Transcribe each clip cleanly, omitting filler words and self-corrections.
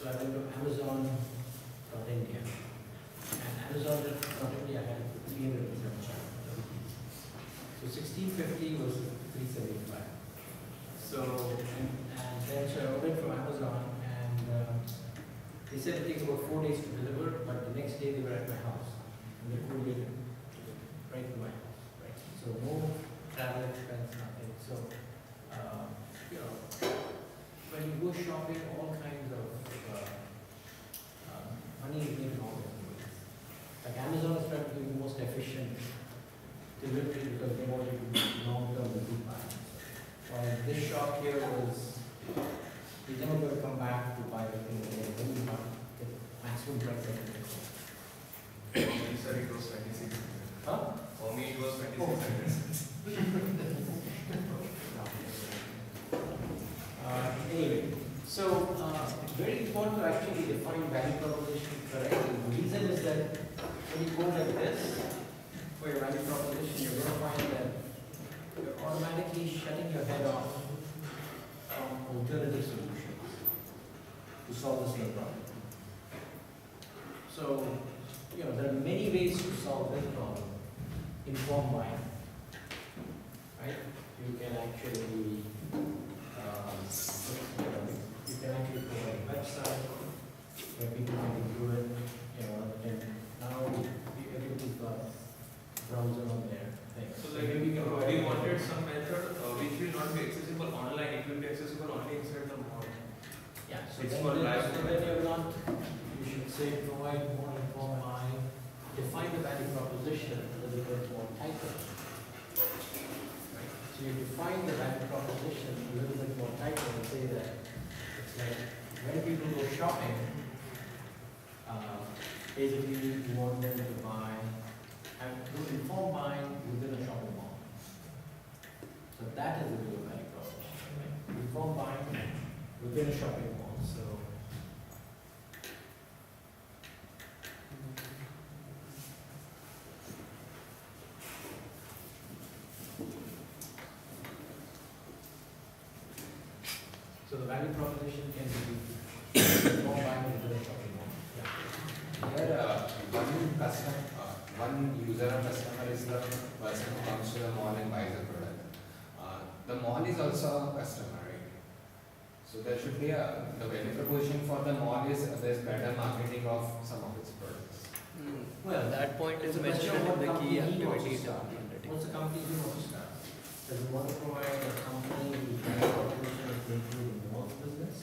So I went to Amazon.India. And Amazon.India had 300 rupees. So 1650 was 375. So, and then so I ordered from Amazon, and they said it takes about 4 days to deliver, but the next day they were at my house. And they couried it right to my house. Right? So no travel expense, nothing. So, you know, when you go shopping, all kinds of money is made in all different ways. Like Amazon is trying to be the most efficient delivery because they want you to be long-term repeat buying. While this shop here was, you're never going to come back to buy the thing again. Then you have the maximum price that you can get. Sir, it was 26. Huh? For me, it was 26. Anyway, so very important to actually define value proposition correctly. The reason is that when you go like this for your value proposition, you're going to find that you're automatically shutting your head off from alternative solutions to solve the same problem. So, you know, there are many ways to solve this problem. Informed mind, right? You can actually provide a website where people can do it, you know, and now everybody's got browser on their thing. So like we wanted some method which will not be accessible online, it will be accessible only inside the mall. Yeah, so It's then, for live. so then you're not, you should say provide more informed mind, define the value proposition a little bit more tighter. Right? So you define the value proposition a little bit more tighter and say that it's like when people go shopping, basically you want them to buy, have an informed mind within a shopping mall. So that is the real value proposition, right? Informed mind within a shopping mall. So the value proposition can be informed mind within a shopping mall. Yeah. Here, one user or customer is the person who comes to the mall and buys the product. The mall is also a customer, right? So there should be the value proposition for the mall is there's better marketing of some of its products. Well, That point is it's a question mentioned of in the what key company he wants to activities start. of the undertaking. What's the company he wants to start? Does it want to provide a company whose value proposition is included in the mall's business?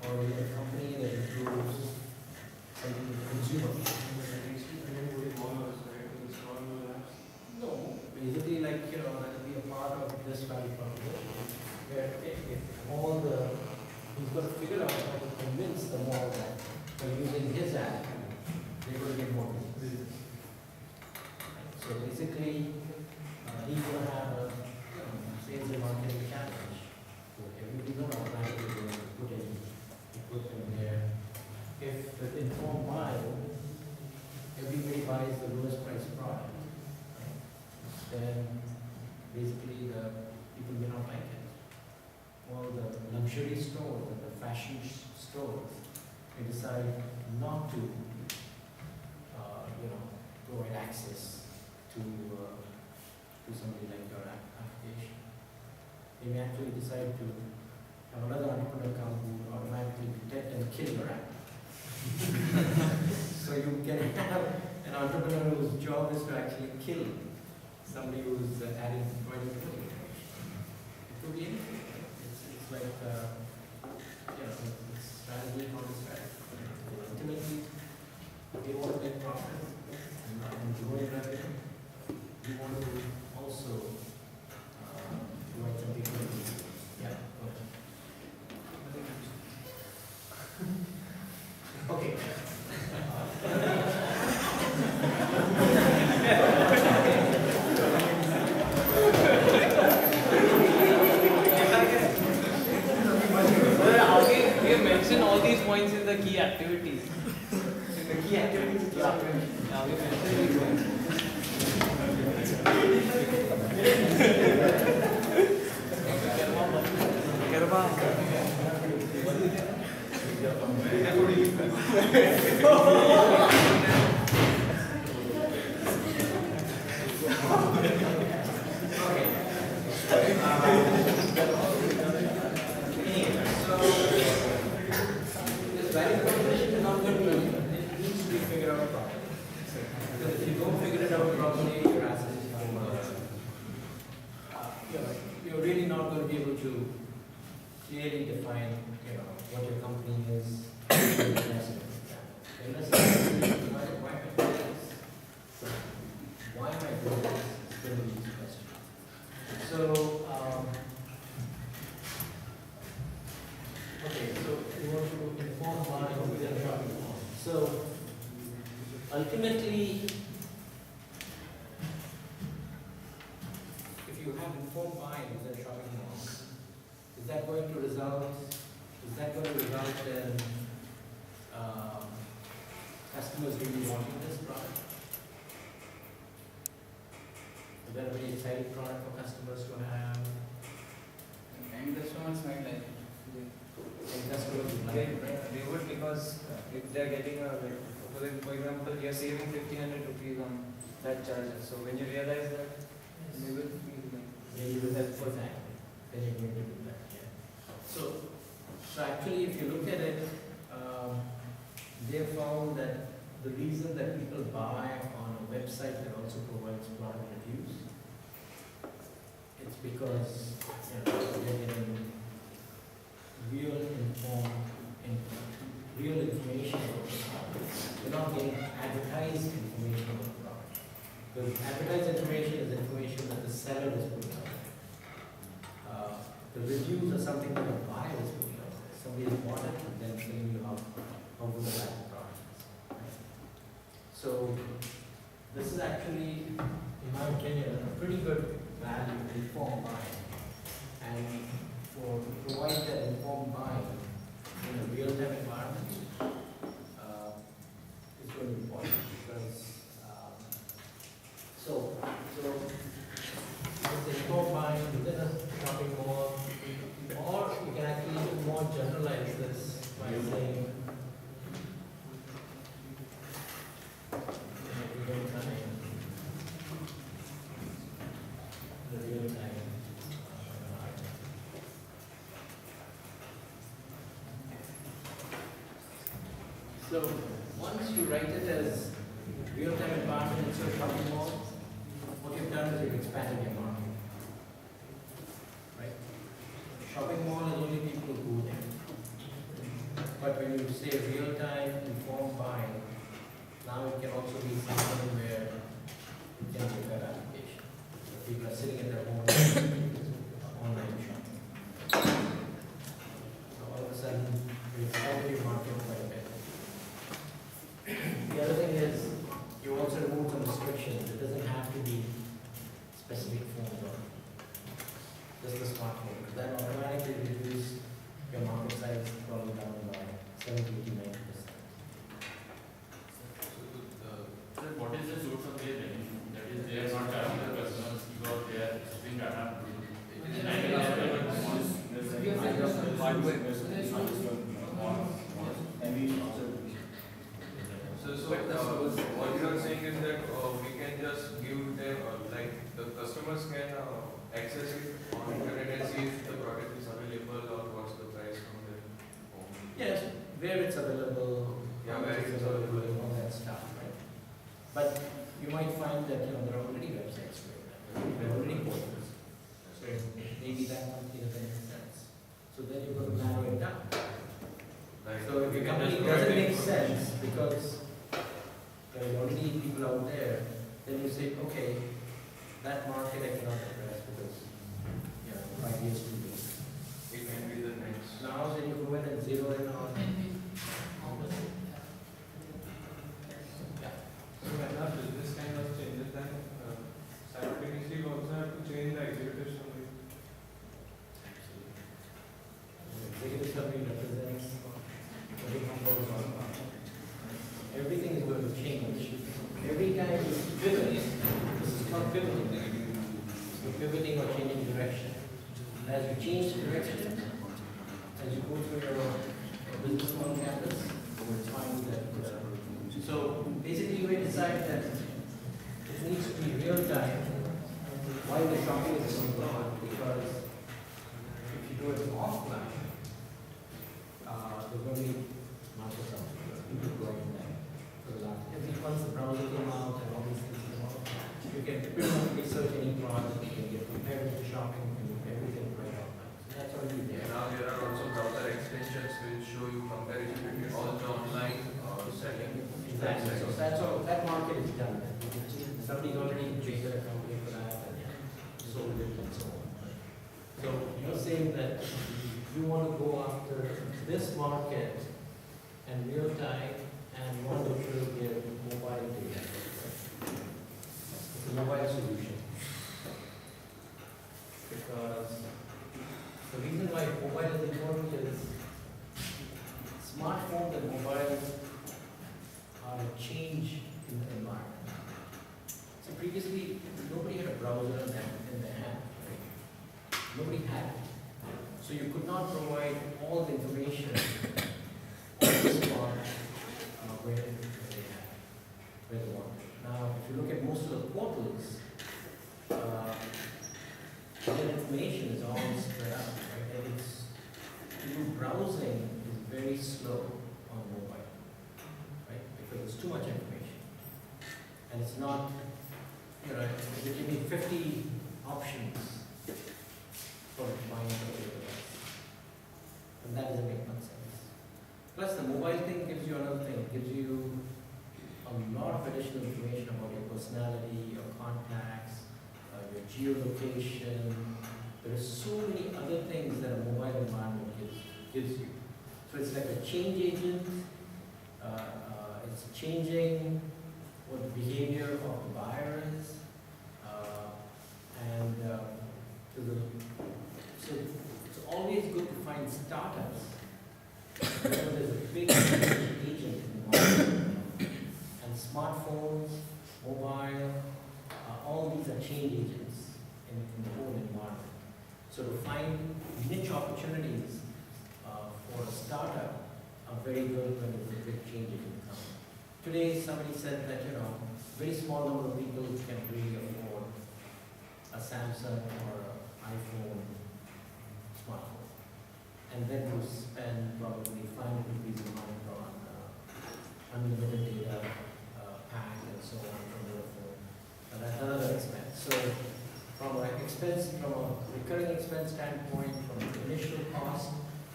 Or is it a company that improves something to the consumer? No, basically like, you know, that will be a part of this value proposition. Where if all the, he's got to figure out how to convince the mall that by using his ad, they're going to get more business. So basically, he's going to have a sales and marketing challenge. So everybody's going to automatically going to put in there. If the informed mind, everybody buys the lowest price product, right? Then basically the people may not like it. All the luxury stores and the fashion stores, they decide not to, provide access to somebody like your application. They may actually decide to have another entrepreneur come who automatically detect and kill your app. So you can have an entrepreneur whose job is to actually kill somebody who's adding providing information. It could be anything. It's like it's strategy, not a strategy. Ultimately, they want to make profit and grow in revenue. You want to also provide something for you. Yeah, go ahead. Okay. We have mentioned all these points in the key activities. In the key activities, Yeah, we mentioned these points. This value proposition is not going to be, it needs to be figured out properly. Because if you don't figure it out properly, your assets is going you're really not going to be able to clearly define, what your company is. Why am I doing this? It's going to be the question. So, okay, so you want to inform my So, ultimately, if you have informed buying within shopping malls, is that going to result in customers really wanting this product? Is that a very exciting product for customers to have? And customers might like it. And customers would like it, right? They would, because if they're getting for example, you're saving 1,500 rupees on that charger. So when you realize that, they will feel like. Yeah, you will have for that. Then you're going to do that, yeah. So actually, if you look at it, they found that the reason that people buy on a website that also provides product reviews, it's because they're getting real information about the product. They're not getting advertised information about the product. Because advertised information is information that the seller is putting out there. The reviews are something that a buyer is putting out there. Somebody has bought it and then telling you how good the product is. Right? So this is actually, in my opinion, a pretty good value to inform buying. And to provide that informed buying in a real-time environment is going to be important because with the informed buying within a shopping mall, or you can actually even more generalize this by saying real time. So once you write it as real-time environment instead of shopping mall, what you've done is you've expanded your market. Right? Shopping mall is only people who go there. But when you say real-time informed buying, now it can also be something where you can make that application. So people are sitting at their home online shopping. So all of a sudden, you expand your market quite a bit. The other thing is, you also remove some restrictions. It doesn't have to be specific phones or just the smartphone. Because that automatically reduces your market size probably down by 70-90%. So, what is the source of their revenue? That is, they are not charging the customers because they are shipping data. So what you are saying is that we can just give them, like the customers can access it on internet and see if the product is available or what's the price from their home. Yes, where it's available, Yeah, where it's available. and all that stuff, right? But you might find that there are already websites where there are already portals. So maybe that one doesn't make sense. So then you're going to narrow it down. Like, So if we your can company just doesn't provide make them- sense because there are already people out there, then you say, okay, that market I cannot address because 5 years too late. It can be the next. Now then you go in and zero in on. So when our business kind of changes, then simultaneously we also have to change the executive summary. Executive summary represents what the company is all about. Everything is going to change. Every time you pivot, this is called pivoting. You're pivoting or changing direction. As you decide that it needs to be real time while the shopping is going on, because if you do it offline, there's going to be markets out there, people going there. So once the browser came out and all these things came out, you can pretty much research any product, you can get prepared for shopping, you can do everything right online. So that's already there. Now there are also browser extensions which show you comparison between all the online selling. Exactly. So that's all. That market is done. Somebody's already created a company for that and sold it and so on. So you're saying that you want to go after this market and real time and want to get mobile data. It's a mobile solution. Because the reason why mobile is important is smartphones and mobiles are a change in the environment. So previously, nobody had a browser in their hand. Right? Nobody had it. So you could not provide all the information on the spot where they had, where they wanted. Now, if you look at most of the portals, their information is all spread out. Right? And even browsing is very slow on mobile, right? Because there's too much information, and it's not. You know, they give me 50 options for buying a particular device. And that doesn't make much sense. Plus the mobile thing gives you another thing. It gives you a lot of additional information about your personality, your contacts, your geolocation. There are so many other things that a mobile environment gives you. So it's like a change agent. It's changing what the behavior of the buyer is, so it's always good to find startups where there's a big agent in the market. And smartphones, mobile, all these are change agents in the whole environment. So to find niche opportunities for a startup are very good when there's a big change agent coming. Today, somebody said that, very small number of people can really afford a Samsung or an iPhone smartphone. And then you spend probably 500 rupees a month on unlimited data pack and so on from your phone. And that's another expense. So from a recurring expense standpoint, from the initial cost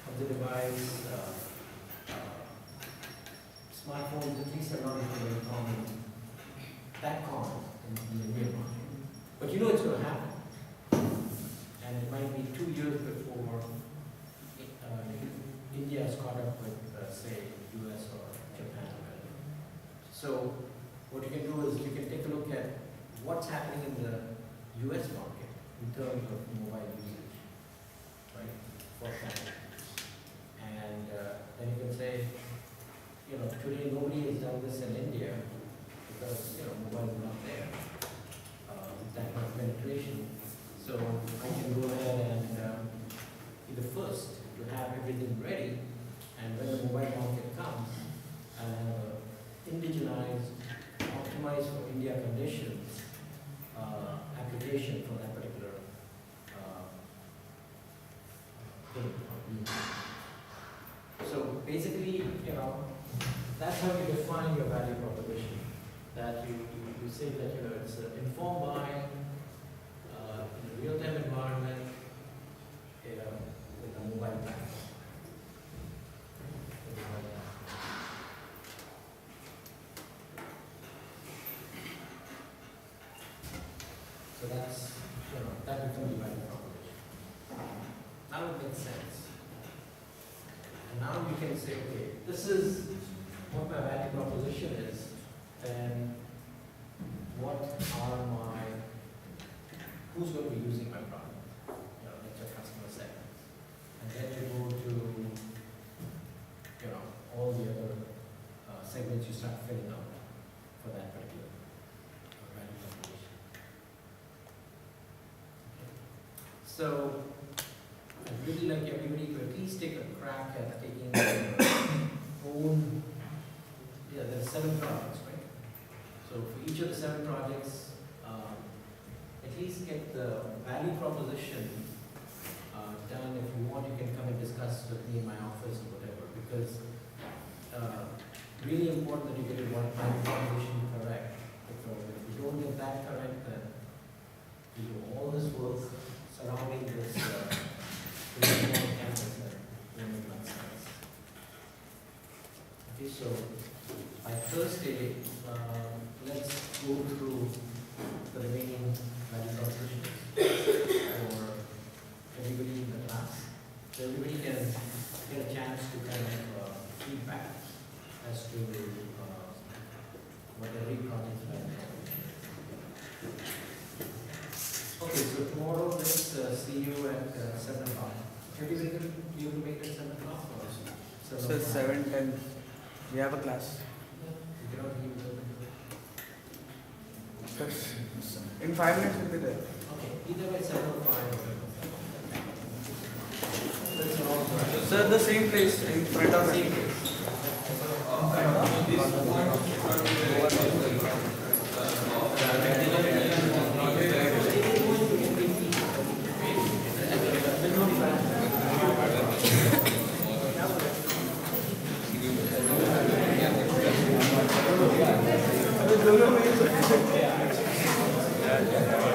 of the device, smartphones at least are not very common in the Indian market. But you know it's going to happen. And it might be 2 years before India has caught up with, say, US or Japan. So what you can do is you can take a look at what's happening in the US market in terms of mobile usage, right, for example. And then you can say, today nobody has done this in India because, mobile is not there, that much penetration. So I can go ahead and be the first to have everything ready, and when the mobile market comes, I have indigenized, optimized for India conditions application for that particular thing. So basically, that's how you define your value proposition. That you say that it's informed by in a real-time environment with a mobile platform. So that's that becomes the value proposition. Now it makes sense. And now you can say, okay, this is what my value proposition is, then who's going to be using my product? That's your customer segment. And then you go to, all the other segments you start filling out for that particular value proposition. So, I'd really like everybody to at least take a crack at taking their own, there are 7 products, right? So So for each of the 7 projects, at least get the value proposition done. If you want, you can come and discuss with me in my office or whatever, because really important that you get your value proposition correct. Because if you don't get that correct, then you do all this work surrounding this small campus that won't make much sense. Okay, so by Thursday, let's go through the remaining value propositions for everybody in the class. So everybody can get a chance to kind of feedback as to what every project is like. Okay, so tomorrow let's see you at 7 o'clock. Everybody can you will make it 7 o'clock or 7 So 7:10. We have a class. You cannot leave it open. In 5 minutes we'll be there. Okay, either way 7 or 5 or that's all. Sir, the same place in front of Same me. place. Yeah.